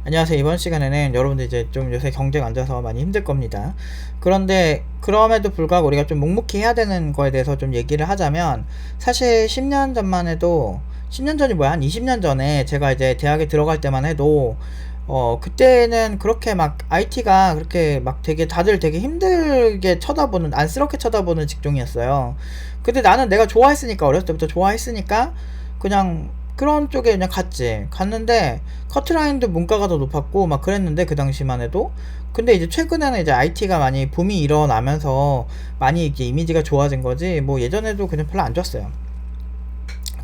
안녕하세요. 이번 시간에는 여러분들 이제 좀 요새 경제가 안 좋아서 많이 힘들 겁니다. 그런데 그럼에도 불구하고 우리가 좀 묵묵히 해야 되는 거에 대해서 좀 얘기를 하자면, 사실 10년 전만 해도, 10년 전이 뭐야, 한 20년 전에 제가 이제 대학에 들어갈 때만 해도 그때는 그렇게 막 IT가 그렇게 막 되게 다들 되게 힘들게 쳐다보는, 안쓰럽게 쳐다보는 직종이었어요. 근데 나는 내가 좋아했으니까, 어렸을 때부터 좋아했으니까 그냥 그런 쪽에 그냥 갔는데 커트라인도 문과가 더 높았고 막 그랬는데, 그 당시만 해도. 근데 이제 최근에는 이제 IT가 많이 붐이 일어나면서 많이 이게 이미지가 좋아진 거지, 뭐 예전에도 그냥 별로 안 좋았어요.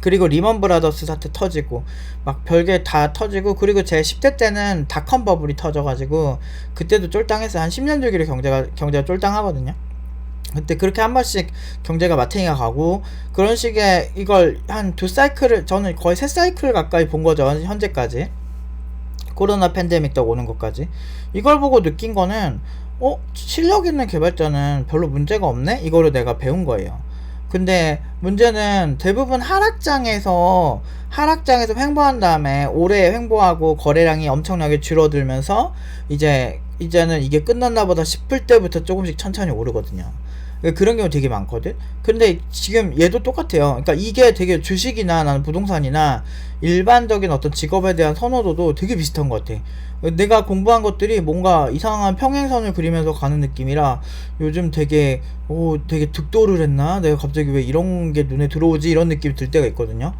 그리고 리먼 브라더스 사태 터지고 막 별게 다 터지고, 그리고 제 10대 때는 닷컴 버블이 터져가지고 그때도 쫄땅했어요. 한 10년 주기로 경제가 쫄땅하거든요. 그때 그렇게 한 번씩 경제가 마탱이가 가고, 그런 식의 이걸 한 두 사이클을, 저는 거의 세 사이클 가까이 본 거죠, 현재까지. 코로나 팬데믹 딱 오는 것까지. 이걸 보고 느낀 거는, 실력 있는 개발자는 별로 문제가 없네? 이거를 내가 배운 거예요. 근데 문제는 대부분 하락장에서 횡보한 다음에 오래 횡보하고 거래량이 엄청나게 줄어들면서 이제는 이게 끝났나 보다 싶을 때부터 조금씩 천천히 오르거든요. 그런 경우 되게 많거든. 근데 지금 얘도 똑같아요. 그러니까 이게 되게 주식이나 나는 부동산이나 일반적인 어떤 직업에 대한 선호도도 되게 비슷한 것 같아. 내가 공부한 것들이 뭔가 이상한 평행선을 그리면서 가는 느낌이라, 요즘 되게 득도를 했나? 내가 갑자기 왜 이런 게 눈에 들어오지? 이런 느낌이 들 때가 있거든요.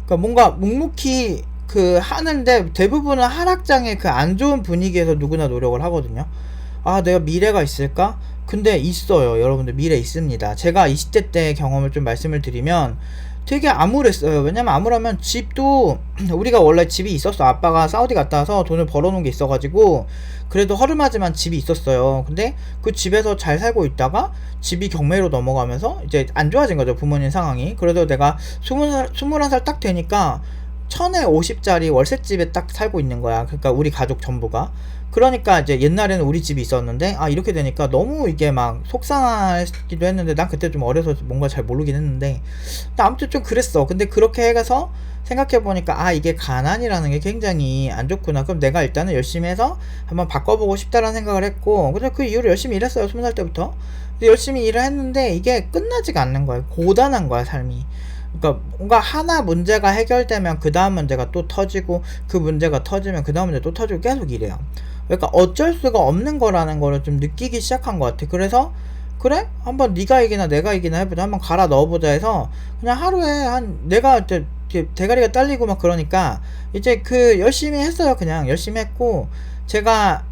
그러니까 뭔가 묵묵히 하는데, 대부분은 하락장의 그 안 좋은 분위기에서 누구나 노력을 하거든요. 아, 내가 미래가 있을까? 근데 있어요. 여러분들, 미래 있습니다. 제가 20대 때 경험을 좀 말씀을 드리면 되게 암울했어요. 왜냐면 암울하면, 집도 우리가 원래 집이 있었어. 아빠가 사우디 갔다 와서 돈을 벌어놓은 게 있어가지고 그래도 허름하지만 집이 있었어요. 근데 그 집에서 잘 살고 있다가 집이 경매로 넘어가면서 이제 안 좋아진 거죠, 부모님 상황이. 그래도 내가 21살 딱 되니까 1050짜리 월세집에 딱 살고 있는 거야. 그러니까 우리 가족 전부가. 그러니까 이제 옛날에는 우리 집이 있었는데, 이렇게 되니까 너무 이게 막 속상하기도 했는데, 난 그때 좀 어려서 뭔가 잘 모르긴 했는데, 근데 아무튼 좀 그랬어. 근데 그렇게 해서 생각해보니까, 이게 가난이라는 게 굉장히 안 좋구나. 그럼 내가 일단은 열심히 해서 한번 바꿔보고 싶다라는 생각을 했고, 근데 그 이후로 열심히 일했어요. 20살 때부터. 근데 열심히 일을 했는데 이게 끝나지가 않는 거야. 고단한 거야, 삶이. 그러니까 뭔가 하나 문제가 해결되면 그 다음 문제가 또 터지고, 그 문제가 터지면 그 다음 문제 또 터지고, 계속 이래요. 그러니까 어쩔 수가 없는 거라는 거를 좀 느끼기 시작한 것 같아. 그래서 그래? 한번 네가 이기나 내가 이기나 해보자. 한번 갈아 넣어보자 해서 그냥 하루에 내가 이제 대가리가 딸리고 막 그러니까 이제 열심히 했어요. 그냥 열심히 했고, 제가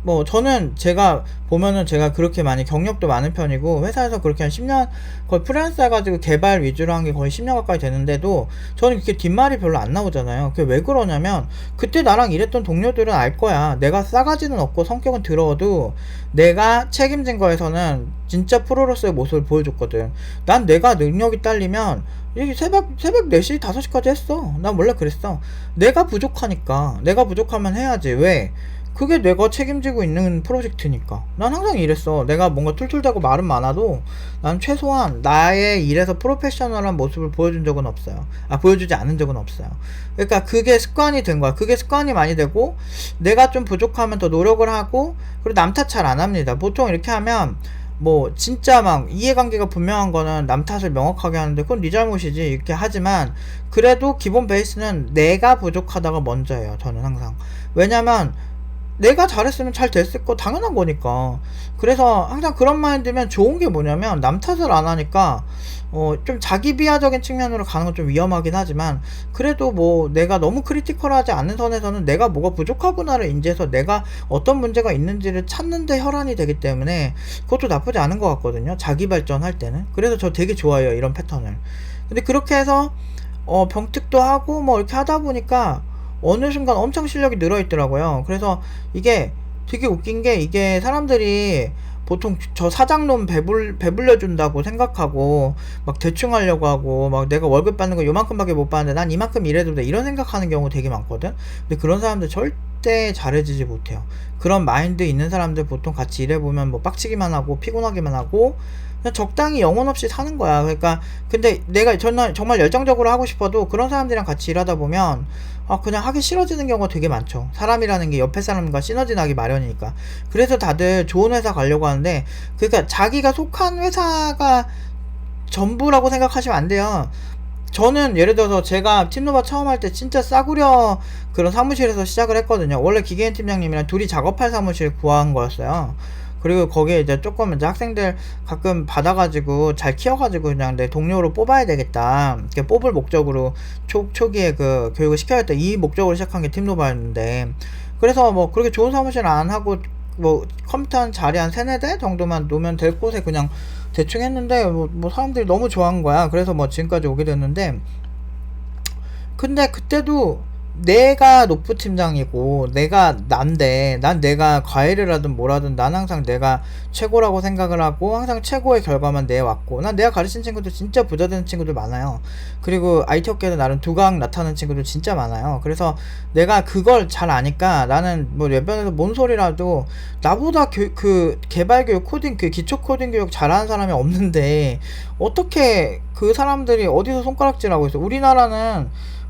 보면은 제가 그렇게 많이 경력도 많은 편이고, 회사에서 그렇게 한 10년 거의 프리랜서 해가지고 개발 위주로 한 게 거의 10년 가까이 되는데도 저는 그렇게 뒷말이 별로 안 나오잖아요. 그게 왜 그러냐면, 그때 나랑 일했던 동료들은 알 거야. 내가 싸가지는 없고 성격은 더러워도 내가 책임진 거에서는 진짜 프로로서의 모습을 보여줬거든. 난 내가 능력이 딸리면 이게 새벽 4시 5시까지 했어. 난 원래 그랬어. 내가 부족하면 해야지. 왜? 그게 내가 책임지고 있는 프로젝트니까. 난 항상 이랬어. 내가 뭔가 툴툴대고 말은 많아도 난 최소한 나의 일에서 프로페셔널한 모습을 보여준 적은 없어요. 보여주지 않은 적은 없어요. 그러니까 그게 습관이 된 거야. 그게 습관이 많이 되고, 내가 좀 부족하면 더 노력을 하고, 그리고 남 탓 잘 안 합니다. 보통 이렇게 하면 뭐 진짜 막 이해관계가 분명한 거는 남 탓을 명확하게 하는데, 그건 네 잘못이지 이렇게 하지만, 그래도 기본 베이스는 내가 부족하다가 먼저예요, 저는 항상. 왜냐면 내가 잘했으면 잘 됐을 거 당연한 거니까. 그래서 항상 그런 마인드면 좋은 게 뭐냐면, 남 탓을 안 하니까 좀 자기 비하적인 측면으로 가는 건 좀 위험하긴 하지만, 그래도 뭐 내가 너무 크리티컬하지 않는 선에서는 내가 뭐가 부족하구나를 인지해서 내가 어떤 문제가 있는지를 찾는 데 혈안이 되기 때문에 그것도 나쁘지 않은 것 같거든요, 자기 발전할 때는. 그래서 저 되게 좋아해요, 이런 패턴을. 근데 그렇게 해서 병특도 하고 뭐 이렇게 하다 보니까 어느 순간 엄청 실력이 늘어 있더라고요. 그래서 이게 되게 웃긴 게, 이게 사람들이 보통 저 사장놈 배불려 준다고 생각하고 막 대충 하려고 하고, 막 내가 월급 받는 거 요만큼밖에 못 받는데 난 이만큼 일해도 돼, 이런 생각하는 경우 되게 많거든. 근데 그런 사람들 절대 절대 잘해지지 못해요. 그런 마인드 있는 사람들 보통 같이 일해보면 뭐 빡치기만 하고 피곤하기만 하고 그냥 적당히 영혼 없이 사는 거야. 그러니까 근데 내가 정말 열정적으로 하고 싶어도 그런 사람들이랑 같이 일하다 보면 그냥 하기 싫어지는 경우가 되게 많죠. 사람이라는 게 옆에 사람과 시너지 나기 마련이니까. 그래서 다들 좋은 회사 가려고 하는데, 그러니까 자기가 속한 회사가 전부라고 생각하시면 안 돼요. 저는 예를 들어서 제가 팀노바 처음 할 때 진짜 싸구려 그런 사무실에서 시작을 했거든요. 원래 기계인 팀장님이랑 둘이 작업할 사무실 구한 거였어요. 그리고 거기에 이제 조금 이제 학생들 가끔 받아가지고 잘 키워가지고 그냥 내 동료로 뽑아야 되겠다. 이렇게 뽑을 목적으로 초기에 그 교육을 시켜야겠다. 이 목적으로 시작한 게 팀노바였는데, 그래서 뭐 그렇게 좋은 사무실 안 하고 뭐 컴퓨터 한 자리 한 3-4대 정도만 놓으면 될 곳에 그냥 대충 했는데 뭐 사람들이 너무 좋아한 거야. 그래서 뭐 지금까지 오게 됐는데, 근데 그때도 내가 노프 팀장이고 내가 난데, 난 내가 과외를 하든 뭐라든 난 항상 내가 최고라고 생각을 하고 항상 최고의 결과만 내왔고, 난 내가 가르친 친구들 진짜 부자 되는 친구들 많아요. 그리고 IT 업계에서 나름 두각 나타나는 친구들 진짜 많아요. 그래서 내가 그걸 잘 아니까 나는 뭐 외변에서 뭔 소리라도 나보다 그 개발 교육 코딩 그 기초 코딩 교육 잘하는 사람이 없는데 어떻게 그 사람들이 어디서 손가락질하고 있어. 우리나라는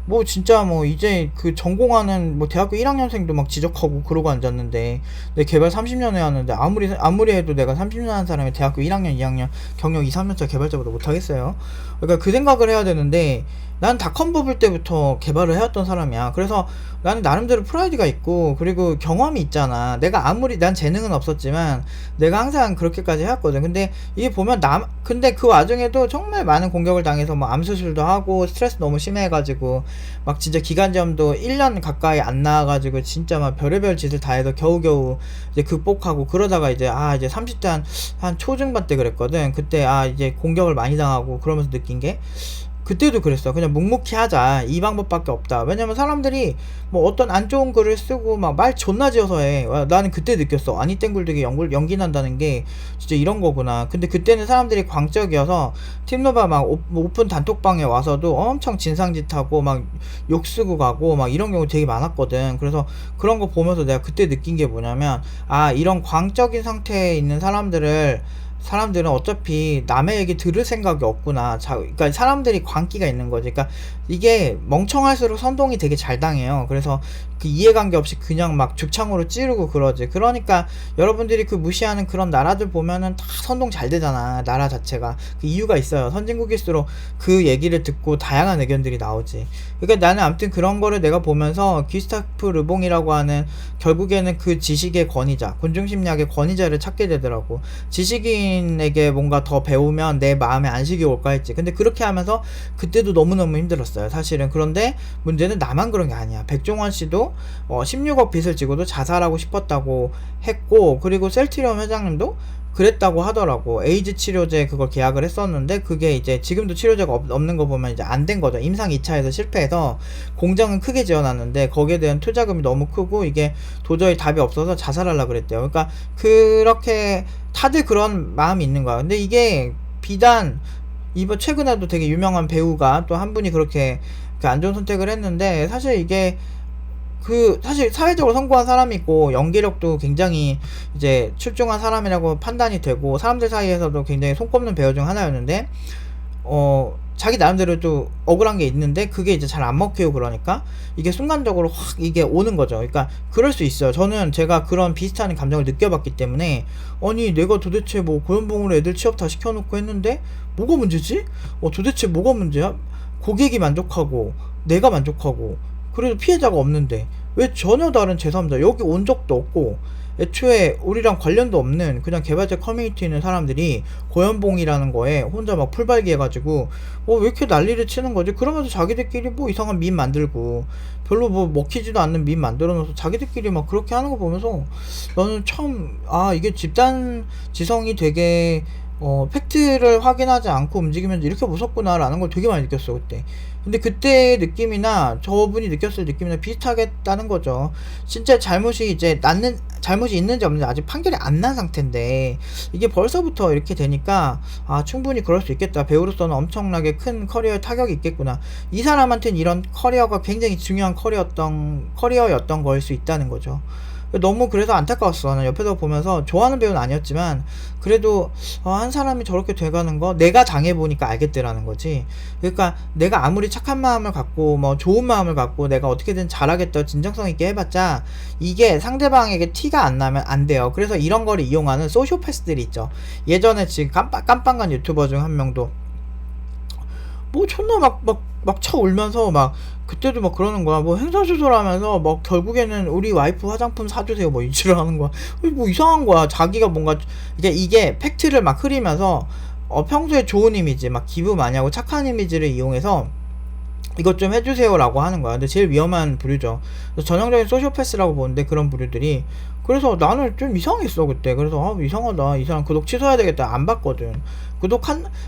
뭐 진짜 뭐 이제 그 전공하는 뭐 대학교 1학년생도 막 지적하고 그러고 앉았는데, 내 개발 30년 해왔는데 아무리 해도 내가 30년 한 사람이 대학교 1학년 2학년 경력 2, 3년차 개발자보다 못하겠어요. 그러니까 그 생각을 해야 되는데, 난 닷컴 버블 때부터 개발을 해왔던 사람이야. 그래서 나는 나름대로 프라이드가 있고 그리고 경험이 있잖아. 내가 아무리 난 재능은 없었지만 내가 항상 그렇게까지 해왔거든. 근데 이게 보면 근데 그 와중에도 정말 많은 공격을 당해서 뭐 암수술도 하고 스트레스 너무 심해가지고 막 진짜 기간지염도 1년 가까이 안 나와가지고 진짜 막 별의별 짓을 다 해서 겨우겨우 이제 극복하고, 그러다가 이제 이제 30대 한 초중반 때 그랬거든. 그때 이제 공격을 많이 당하고 그러면서 느낀 게, 그때도 그랬어. 그냥 묵묵히 하자. 이 방법밖에 없다. 왜냐면 사람들이 뭐 어떤 안 좋은 글을 쓰고 막 말 존나 지어서 해. 나는 그때 느꼈어. 아니 땡굴되게 연기 난다는 게 진짜 이런 거구나. 근데 그때는 사람들이 광적이어서 팀노바 막 오픈 단톡방에 와서도 엄청 진상짓하고 막 욕쓰고 가고 막 이런 경우 되게 많았거든. 그래서 그런 거 보면서 내가 그때 느낀 게 뭐냐면, 이런 광적인 상태에 있는 사람들은 어차피 남의 얘기 들을 생각이 없구나. 그러니까 사람들이 광기가 있는 거지. 그러니까 이게 멍청할수록 선동이 되게 잘 당해요. 그래서 그 이해관계 없이 그냥 막 죽창으로 찌르고 그러지. 그러니까 여러분들이 그 무시하는 그런 나라들 보면은 다 선동 잘 되잖아. 나라 자체가. 그 이유가 있어요. 선진국일수록 그 얘기를 듣고 다양한 의견들이 나오지. 그러니까 나는 아무튼 그런 거를 내가 보면서 귀스타프 르봉이라고 하는, 결국에는 그 지식의 권위자, 군중심리학의 권위자를 찾게 되더라고. 지식인에게 뭔가 더 배우면 내 마음에 안식이 올까 했지. 근데 그렇게 하면서 그때도 너무너무 힘들었어요, 사실은. 그런데 문제는 나만 그런 게 아니야. 백종원 씨도 16억 빚을 지고도 자살하고 싶었다고 했고, 그리고 셀트리온 회장님도 그랬다고 하더라고. 에이즈 치료제 그걸 계약을 했었는데 그게 이제 지금도 치료제가 없는 거 보면 이제 안 된 거죠. 임상 2차에서 실패해서 공장은 크게 지어놨는데 거기에 대한 투자금이 너무 크고 이게 도저히 답이 없어서 자살하려고 그랬대요. 그러니까 그렇게 다들 그런 마음이 있는 거야. 근데 이게 비단 이번 최근에도 되게 유명한 배우가 또 한 분이 그렇게 안 좋은 선택을 했는데, 사실 이게 사실 사회적으로 성공한 사람이고 연기력도 굉장히 이제 출중한 사람이라고 판단이 되고 사람들 사이에서도 굉장히 손꼽는 배우 중 하나였는데, 자기 나름대로 또 억울한 게 있는데 그게 이제 잘 안 먹히고, 그러니까 이게 순간적으로 확 이게 오는 거죠. 그러니까 그럴 수 있어요. 저는 제가 그런 비슷한 감정을 느껴봤기 때문에, 아니 내가 도대체 뭐 고연봉으로 애들 취업 다 시켜놓고 했는데 뭐가 문제지? 도대체 뭐가 문제야? 고객이 만족하고 내가 만족하고 그래도 피해자가 없는데 왜 전혀 다른 제3자, 여기 온 적도 없고 애초에 우리랑 관련도 없는 그냥 개발자 커뮤니티 있는 사람들이 고연봉이라는 거에 혼자 막 풀발기 해가지고 왜 이렇게 난리를 치는 거지? 그러면서 자기들끼리 뭐 이상한 밈 만들고 별로 뭐 먹히지도 않는 밈 만들어 놓아서 자기들끼리 막 그렇게 하는 거 보면서 나는 참 이게 집단 지성이 되게 팩트를 확인하지 않고 움직이면 이렇게 무섭구나 라는 걸 되게 많이 느꼈어 그때. 근데 그때의 느낌이나 저분이 느꼈을 느낌이나 비슷하겠다는 거죠. 진짜 잘못이 이제 잘못이 있는지 없는지 아직 판결이 안 난 상태인데 이게 벌써부터 이렇게 되니까 충분히 그럴 수 있겠다. 배우로서는 엄청나게 큰 커리어에 타격이 있겠구나. 이 사람한테는 이런 커리어가 굉장히 중요한 커리어였던 거일 수 있다는 거죠. 너무 그래서 안타까웠어. 나 옆에서 보면서 좋아하는 배우는 아니었지만 그래도 한 사람이 저렇게 돼가는 거 내가 당해보니까 알겠더라는 거지. 그러니까 내가 아무리 착한 마음을 갖고 뭐 좋은 마음을 갖고 내가 어떻게든 잘하겠다 진정성 있게 해봤자 이게 상대방에게 티가 안 나면 안 돼요. 그래서 이런 거를 이용하는 소시오패스들이 있죠. 예전에 지금 깜빵간 유튜버 중 한 명도 뭐 존나 막 쳐 울면서 막 그때도 막 그러는 거야. 뭐 행사주소하면서 막 결국에는 우리 와이프 화장품 사주세요 뭐 이지를 하는 거야. 뭐 이상한 거야. 자기가 뭔가 이게 팩트를 막 흐리면서 평소에 좋은 이미지 막 기부 많이 하고 착한 이미지를 이용해서 이것 좀 해주세요 라고 하는 거야. 근데 제일 위험한 부류죠. 전형적인 소시오패스라고 보는데 그런 부류들이. 그래서 나는 좀 이상했어 그때. 그래서 이상하다, 이 사람 구독 취소해야 되겠다. 안 봤거든.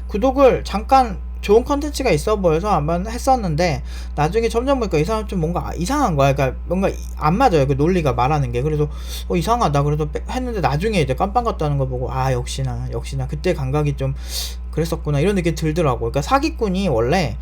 구독을 잠깐 좋은 컨텐츠가 있어 보여서 한번 했었는데 나중에 점점 보니까 이 사람 좀 뭔가 이상한 거야. 그러니까 뭔가 안 맞아요 그 논리가 말하는 게. 그래서 이상하다 그래서 했는데 나중에 이제 깜빵 갔다는 거 보고 역시나 그때 감각이 좀 그랬었구나 이런 느낌이 들더라고. 그러니까 사기꾼이 원래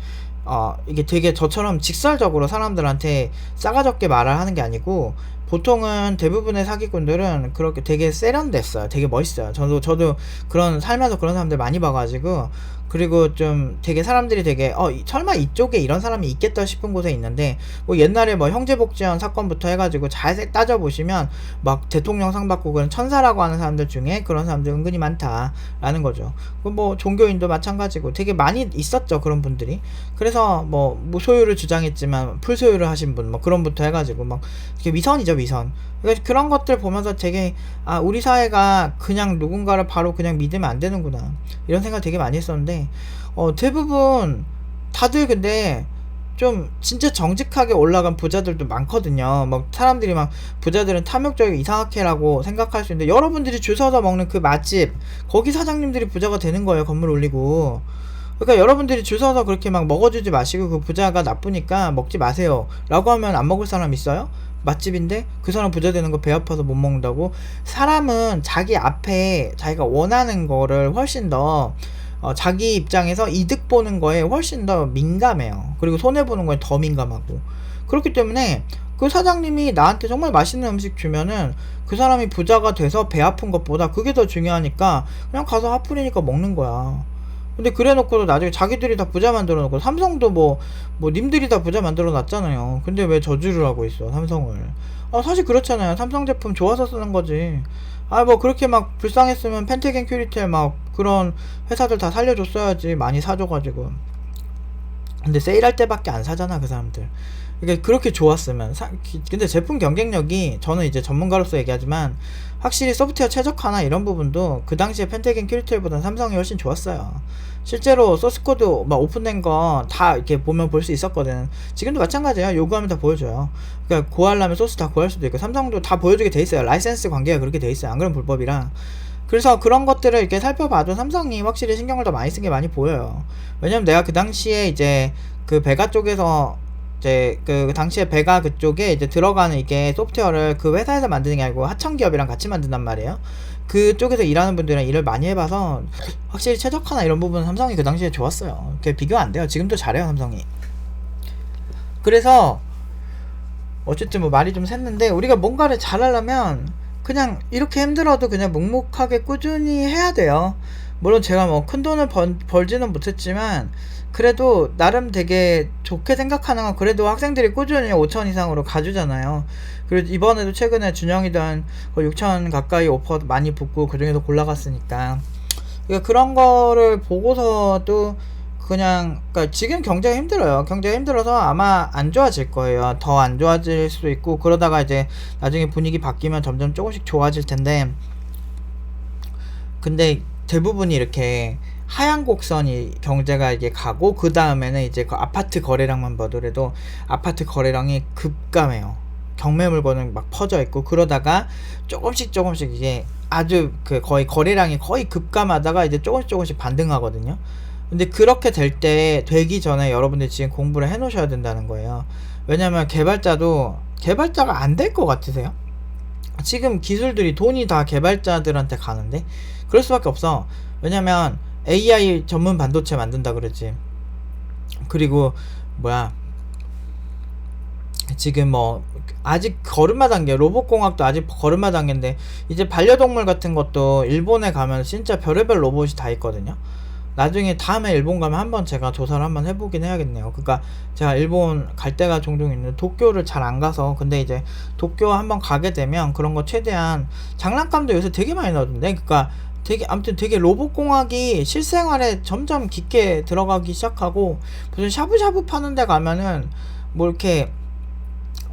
이게 되게 저처럼 직설적으로 사람들한테 싸가지 없게 말을 하는 게 아니고 보통은 대부분의 사기꾼들은 그렇게 되게 세련됐어요. 되게 멋있어요. 저도 그런 살면서 그런 사람들 많이 봐가지고. 그리고 좀 되게 사람들이 되게 설마 이쪽에 이런 사람이 있겠다 싶은 곳에 있는데 뭐 옛날에 뭐 형제복지원 사건부터 해가지고 잘 따져보시면 막 대통령 상 받고 그런 천사라고 하는 사람들 중에 그런 사람들 은근히 많다라는 거죠. 뭐 종교인도 마찬가지고 되게 많이 있었죠 그런 분들이. 그래서 뭐 무소유를 주장했지만 풀소유를 하신 분 뭐 그런 부터 해가지고 막 이렇게 위선이죠 위선. 그러니까 그런 것들 보면서 되게 우리 사회가 그냥 누군가를 바로 그냥 믿으면 안 되는구나 이런 생각 되게 많이 했었는데 대부분 다들 근데 좀 진짜 정직하게 올라간 부자들도 많거든요. 막 사람들이 막 부자들은 탐욕적이고 이상하게라고 생각할 수 있는데 여러분들이 줄 서서 먹는 그 맛집 거기 사장님들이 부자가 되는 거예요. 건물 올리고. 그러니까 여러분들이 줄 서서 그렇게 막 먹어주지 마시고 그 부자가 나쁘니까 먹지 마세요 라고 하면 안 먹을 사람 있어요? 맛집인데 그 사람 부자 되는 거 배 아파서 못 먹는다고? 사람은 자기 앞에 자기가 원하는 거를 훨씬 더 자기 입장에서 이득 보는 거에 훨씬 더 민감해요. 그리고 손해보는 거에 더 민감하고. 그렇기 때문에 그 사장님이 나한테 정말 맛있는 음식 주면은 그 사람이 부자가 돼서 배 아픈 것보다 그게 더 중요하니까 그냥 가서 화풀이니까 먹는 거야. 근데 그래 놓고도 나중에 자기들이 다 부자 만들어 놓고 삼성도 뭐 님들이 다 부자 만들어 놨잖아요. 근데 왜 저주를 하고 있어 삼성을. 사실 그렇잖아요. 삼성 제품 좋아서 쓰는 거지. 뭐 그렇게 막 불쌍했으면 펜테겐 큐리텔 막 그런 회사들 다 살려줬어야지. 많이 사줘가지고. 근데 세일할 때밖에 안 사잖아 그 사람들. 그러니까 그렇게 좋았으면 근데 제품 경쟁력이 저는 이제 전문가로서 얘기하지만 확실히 소프트웨어 최적화나 이런 부분도 그 당시에 펜테겐 큐리텔보다는 삼성이 훨씬 좋았어요. 실제로 소스코드 막 오픈된 거 다 이렇게 보면 볼 수 있었거든. 지금도 마찬가지예요. 요구하면 다 보여줘요. 그러니까 구하려면 소스 다 구할 수도 있고 삼성도 다 보여주게 돼 있어요. 라이센스 관계가 그렇게 돼 있어요. 안 그러면 불법이라. 그래서 그런 것들을 이렇게 살펴봐도 삼성이 확실히 신경을 더 많이 쓴 게 많이 보여요. 왜냐면 내가 그 당시에 이제 그 베가 쪽에서 이제 그 당시에 베가 그쪽에 이제 들어가는 이게 소프트웨어를 그 회사에서 만드는 게 아니고 하청기업이랑 같이 만든단 말이에요. 그쪽에서 일하는 분들이랑 일을 많이 해봐서 확실히 최적화나 이런 부분은 삼성이 그 당시에 좋았어요. 그게 비교 안 돼요. 지금도 잘해요 삼성이. 그래서 어쨌든 뭐 말이 좀 샜는데 우리가 뭔가를 잘하려면 그냥 이렇게 힘들어도 그냥 묵묵하게 꾸준히 해야 돼요. 물론 제가 뭐 큰 돈을 벌지는 못했지만 그래도 나름 되게 좋게 생각하는 건 그래도 학생들이 꾸준히 5천 이상으로 가주잖아요. 그리고 이번에도 최근에 준영이던 6천 가까이 오퍼 많이 붙고 그 중에서 골라갔으니까. 그러니까 그런 거를 보고서도 그러니까 지금 경제가 힘들어요. 경제가 힘들어서 아마 안 좋아질 거예요. 더 안 좋아질 수도 있고 그러다가 이제 나중에 분위기 바뀌면 점점 조금씩 좋아질 텐데 근데 대부분이 이렇게 하얀 곡선이 경제가 이게 가고 그 다음에는 이제 그 아파트 거래량만 봐도라도 아파트 거래량이 급감해요. 경매 물건은 막 퍼져 있고 그러다가 조금씩 이게 아주 그 거의 거래량이 거의 급감하다가 이제 조금씩 반등하거든요. 근데 그렇게 되기 전에 여러분들 지금 공부를 해 놓으셔야 된다는 거예요. 왜냐면 개발자가 안 될 것 같으세요? 지금 기술들이 돈이 다 개발자들한테 가는데 그럴 수밖에 없어. 왜냐면 AI 전문 반도체 만든다 그러지. 그리고 뭐야, 지금 뭐 아직 걸음마 단계, 로봇공학도 아직 걸음마 단계인데 이제 반려동물 같은 것도 일본에 가면 진짜 별의별 로봇이 다 있거든요. 나중에 다음에 일본 가면 한번 제가 조사를 한번 해보긴 해야겠네요. 그러니까 제가 일본 갈 때가 종종 있는데 도쿄를 잘 안 가서, 근데 이제 도쿄 한번 가게 되면 그런 거 최대한, 장난감도 요새 되게 많이 나오던데. 그러니까 되게, 아무튼 되게 로봇공학이 실생활에 점점 깊게 들어가기 시작하고, 무슨 샤브샤브 파는 데 가면은 뭐 이렇게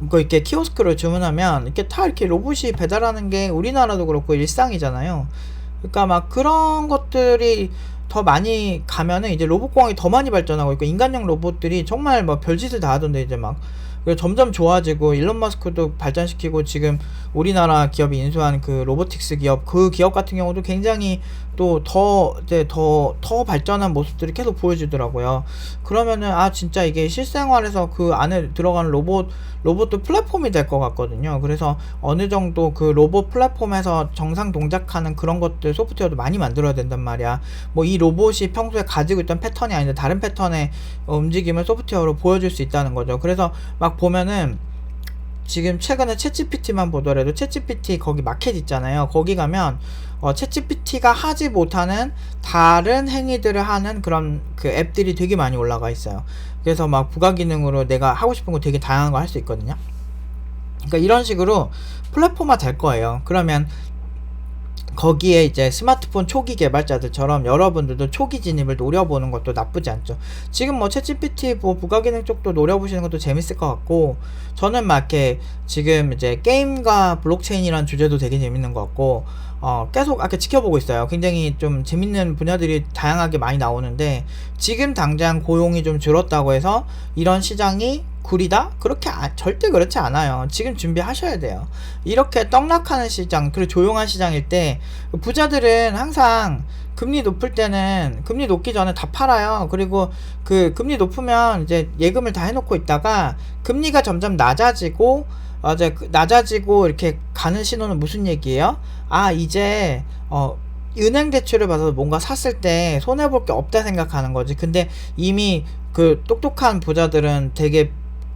뭐 이렇게 키오스크를 주문하면 이렇게 다 이렇게 로봇이 배달하는 게 우리나라도 그렇고 일상이잖아요. 그러니까 막 그런 것들이 더 많이 가면은 이제 로봇공학이 더 많이 발전하고 있고, 인간형 로봇들이 정말 뭐 별짓을 다 하던데, 이제 막 점점 좋아지고, 일론 마스크도 발전시키고, 지금 우리나라 기업이 인수한 그 로보틱스 기업, 그 기업 같은 경우도 굉장히 또 이제 더 발전한 모습들이 계속 보여주더라고요. 그러면은 진짜 이게 실생활에서 그 안에 들어가는 로봇도 플랫폼이 될 것 같거든요. 그래서 어느 정도 그 로봇 플랫폼에서 정상 동작하는 그런 것들 소프트웨어도 많이 만들어야 된단 말이야. 뭐 이 로봇이 평소에 가지고 있던 패턴이 아닌데 다른 패턴의 움직임을 소프트웨어로 보여줄 수 있다는 거죠. 그래서 막 보면은 지금 최근에 챗GPT만 보더라도, 챗GPT 거기 마켓 있잖아요. 거기 가면 챗GPT가 하지 못하는 다른 행위들을 하는 그런 그 앱들이 되게 많이 올라가 있어요. 그래서 막 부가 기능으로 내가 하고 싶은 거 되게 다양한 거 할 수 있거든요. 그러니까 이런 식으로 플랫폼화 될 거예요. 그러면 거기에 이제 스마트폰 초기 개발자들처럼 여러분들도 초기 진입을 노려보는 것도 나쁘지 않죠. 지금 뭐 챗GPT 뭐 부가기능 쪽도 노려보시는 것도 재밌을 것 같고, 저는 막 이렇게 지금 이제 게임과 블록체인이라는 주제도 되게 재밌는 것 같고, 계속 아까 지켜보고 있어요. 굉장히 좀 재밌는 분야들이 다양하게 많이 나오는데, 지금 당장 고용이 좀 줄었다고 해서 이런 시장이 구리다? 그렇게 절대 그렇지 않아요. 지금 준비하셔야 돼요. 이렇게 떡락하는 시장, 그리고 조용한 시장일 때 부자들은 항상 금리 높을 때는 금리 높기 전에 다 팔아요. 그리고 그 금리 높으면 이제 예금을 다 해놓고 있다가 금리가 점점 낮아지고, 이제 낮아지고 이렇게 가는 신호는 무슨 얘기예요? 이제 은행 대출을 받아서 뭔가 샀을 때 손해볼 게 없다 생각하는 거지. 근데 이미 그 똑똑한 부자들은 되게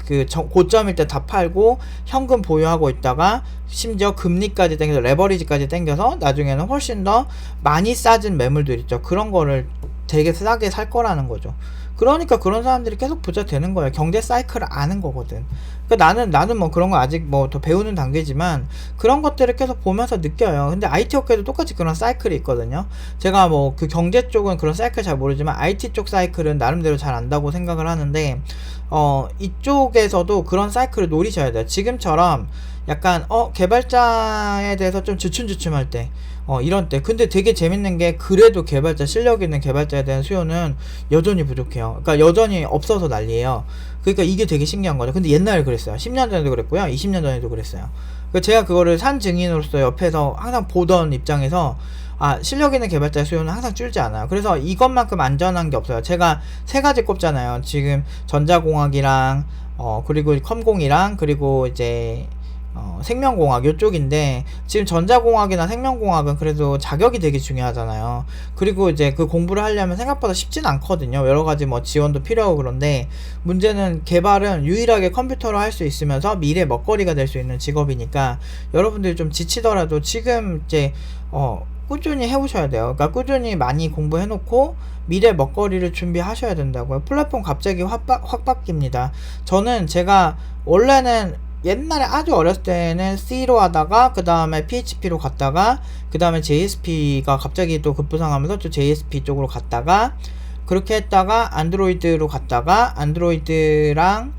그 고점일 때 다 팔고 현금 보유하고 있다가 심지어 금리까지 땡겨서, 레버리지까지 땡겨서 나중에는 훨씬 더 많이 싸진 매물들 있죠. 그런 거를 되게 싸게 살 거라는 거죠. 그러니까 그런 사람들이 계속 부자 되는 거예요. 경제 사이클을 아는 거거든. 그러니까 나는 뭐 그런 거 아직 뭐 더 배우는 단계지만 그런 것들을 계속 보면서 느껴요. 근데 IT 업계도 똑같이 그런 사이클이 있거든요. 제가 뭐 그 경제 쪽은 그런 사이클 잘 모르지만 IT 쪽 사이클은 나름대로 잘 안다고 생각을 하는데, 이쪽에서도 그런 사이클을 노리셔야 돼요. 지금처럼 약간 개발자에 대해서 좀 주춤주춤할 때, 이런 때. 근데 되게 재밌는 게, 그래도 개발자, 실력 있는 개발자에 대한 수요는 여전히 부족해요. 그러니까 여전히 없어서 난리예요. 그러니까 이게 되게 신기한 거죠. 근데 옛날에 그랬어요. 10년 전에도 그랬고요. 20년 전에도 그랬어요. 그러니까 제가 그거를 산 증인으로서 옆에서 항상 보던 입장에서, 실력 있는 개발자 수요는 항상 줄지 않아요. 그래서 이것만큼 안전한 게 없어요. 제가 세 가지 꼽잖아요. 지금 전자공학이랑, 그리고 컴공이랑, 그리고 이제 생명공학 요쪽인데, 지금 전자공학이나 생명공학은 그래도 자격이 되게 중요하잖아요. 그리고 이제 그 공부를 하려면 생각보다 쉽진 않거든요. 여러가지 뭐 지원도 필요하고. 그런데 문제는 개발은 유일하게 컴퓨터로 할 수 있으면서 미래 먹거리가 될 수 있는 직업이니까, 여러분들이 좀 지치더라도 지금 이제 꾸준히 해오셔야 돼요. 그러니까 꾸준히 많이 공부해놓고 미래 먹거리를 준비하셔야 된다고요. 플랫폼 갑자기 확 바뀝니다. 제가 원래는 옛날에 아주 어렸을 때는 C로 하다가 그 다음에 PHP로 갔다가 그 다음에 JSP가 갑자기 또 급부상하면서 또 JSP 쪽으로 갔다가, 그렇게 했다가 안드로이드로 갔다가 안드로이드랑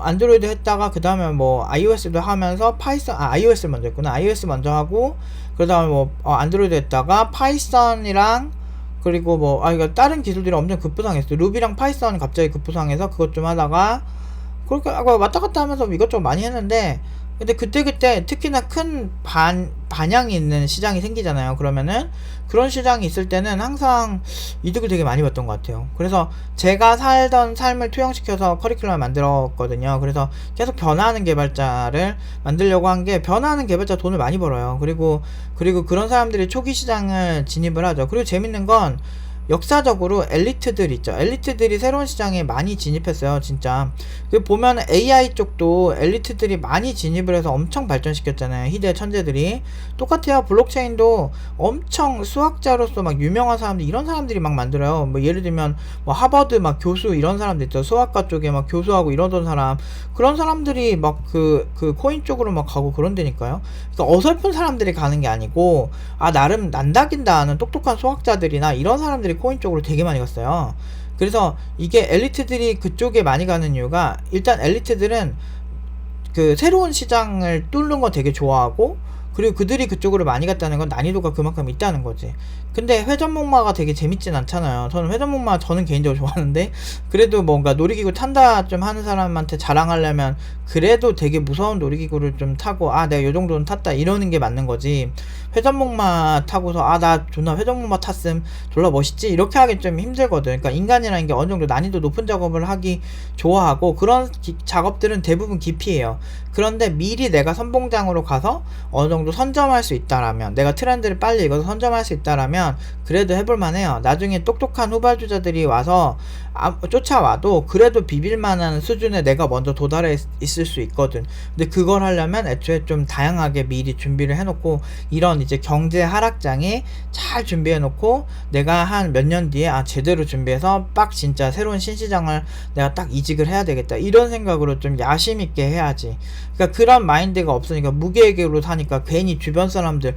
안드로이드 했다가 그 다음에 뭐 iOS도 하면서 iOS 먼저 했구나. iOS 먼저 하고 그 다음에 뭐 안드로이드 했다가 파이썬이랑, 그리고 뭐 이거 다른 기술들이 엄청 급부상했어요. 루비랑 파이썬 갑자기 급부상해서 그것 좀 하다가, 그렇게 왔다 갔다 하면서 이것저것 많이 했는데, 근데 그때그때 특히나 큰 반향이 있는 시장이 생기잖아요. 그러면은 그런 시장이 있을 때는 항상 이득을 되게 많이 봤던 것 같아요. 그래서 제가 살던 삶을 투영시켜서 커리큘럼을 만들었거든요. 그래서 계속 변화하는 개발자를 만들려고 한 게, 변화하는 개발자 돈을 많이 벌어요. 그리고 그런 사람들이 초기 시장을 진입을 하죠. 그리고 재밌는 건 역사적으로 엘리트들 있죠. 엘리트들이 새로운 시장에 많이 진입했어요, 진짜. 그 보면 AI 쪽도 엘리트들이 많이 진입을 해서 엄청 발전시켰잖아요, 희대 천재들이. 똑같아요. 블록체인도 엄청 수학자로서 막 유명한 사람들, 이런 사람들이 막 만들어요. 뭐 예를 들면 뭐 하버드 막 교수 이런 사람들 있죠. 수학과 쪽에 막 교수하고 이러던 사람, 그런 사람들이 막 그 코인 쪽으로 막 가고 그런 데니까요. 그러니까 어설픈 사람들이 가는 게 아니고, 아 나름 난다긴다 하는 똑똑한 수학자들이나 이런 사람들이 코인 쪽으로 되게 많이 갔어요. 그래서 이게 엘리트들이 그쪽에 많이 가는 이유가, 일단 엘리트들은 그 새로운 시장을 뚫는 거 되게 좋아하고, 그리고 그들이 그쪽으로 많이 갔다는 건 난이도가 그만큼 있다는 거지. 근데 회전목마가 되게 재밌진 않잖아요. 저는 회전목마 저는 개인적으로 좋아하는데, 그래도 뭔가 놀이기구 탄다 좀 하는 사람한테 자랑하려면 그래도 되게 무서운 놀이기구를 좀 타고, 아 내가 요 정도는 탔다 이러는 게 맞는 거지. 회전목마 타고서 아 나 존나 회전목마 탔음 졸라 멋있지 이렇게 하기 좀 힘들거든. 그러니까 인간이라는 게 어느 정도 난이도 높은 작업을 하기 좋아하고, 그런 작업들은 대부분 기피해요. 그런데 미리 내가 선봉장으로 가서 어느 정도 선점할 수 있다라면, 내가 트렌드를 빨리 읽어서 선점할 수 있다라면 그래도 해볼만 해요. 나중에 똑똑한 후발주자들이 와서 쫓아와도 그래도 비빌만한 수준에 내가 먼저 도달해 있을 수 있거든. 근데 그걸 하려면 애초에 좀 다양하게 미리 준비를 해놓고, 이런 이제 경제 하락장에 잘 준비해놓고, 내가 한 몇 년 뒤에 제대로 준비해서 빡 진짜 새로운 신시장을 내가 딱 이직을 해야 되겠다 이런 생각으로 좀 야심 있게 해야지. 그러니까 그런 마인드가 없으니까 무계획으로 사니까 괜히 주변 사람들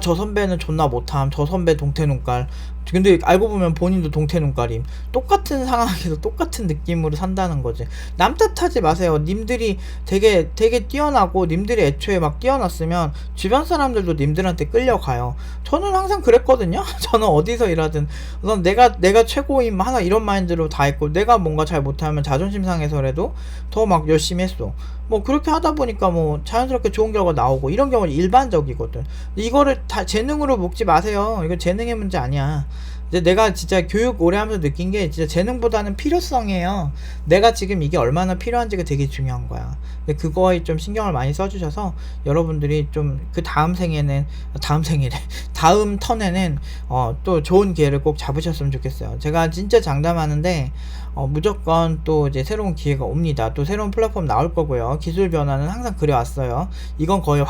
저 선배는 존나 못함, 저 선배 동태 눈깔, 근데 알고 보면 본인도 동태 눈깔임. 똑같은 상황에서 똑같은 느낌으로 산다는 거지. 남 탓하지 마세요. 님들이 되게 뛰어나고, 님들이 애초에 막 뛰어났으면 주변 사람들도 님들한테 끌려가요. 저는 항상 그랬거든요. 저는 어디서 일하든 우선 내가 최고임 하나 이런 마인드로 다 했고, 내가 뭔가 잘 못하면 자존심 상해서라도 더 막 열심히 했어. 뭐 그렇게 하다 보니까 뭐 자연스럽게 좋은 결과 나오고, 이런 경우는 일반적이거든. 이거를 다 재능으로 묶지 마세요. 이거 재능의 문제 아니야. 이제 내가 진짜 교육 오래 하면서 느낀 게, 진짜 재능보다는 필요성이에요. 내가 지금 이게 얼마나 필요한지가 되게 중요한 거야. 근데 그거에 좀 신경을 많이 써주셔서 여러분들이 좀 그 다음 생에는, 다음 생이래 다음 턴에는 또 좋은 기회를 꼭 잡으셨으면 좋겠어요. 제가 진짜 장담하는데 무조건 또 이제 새로운 기회가 옵니다. 또 새로운 플랫폼 나올 거고요. 기술 변화는 항상 그래왔어요. 이건 거의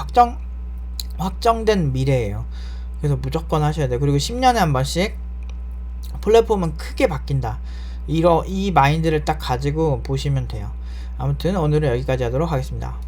확정된 미래예요. 그래서 무조건 하셔야 돼요. 그리고 10년에 한 번씩 플랫폼은 크게 바뀐다, 이 마인드를 딱 가지고 보시면 돼요. 아무튼 오늘은 여기까지 하도록 하겠습니다.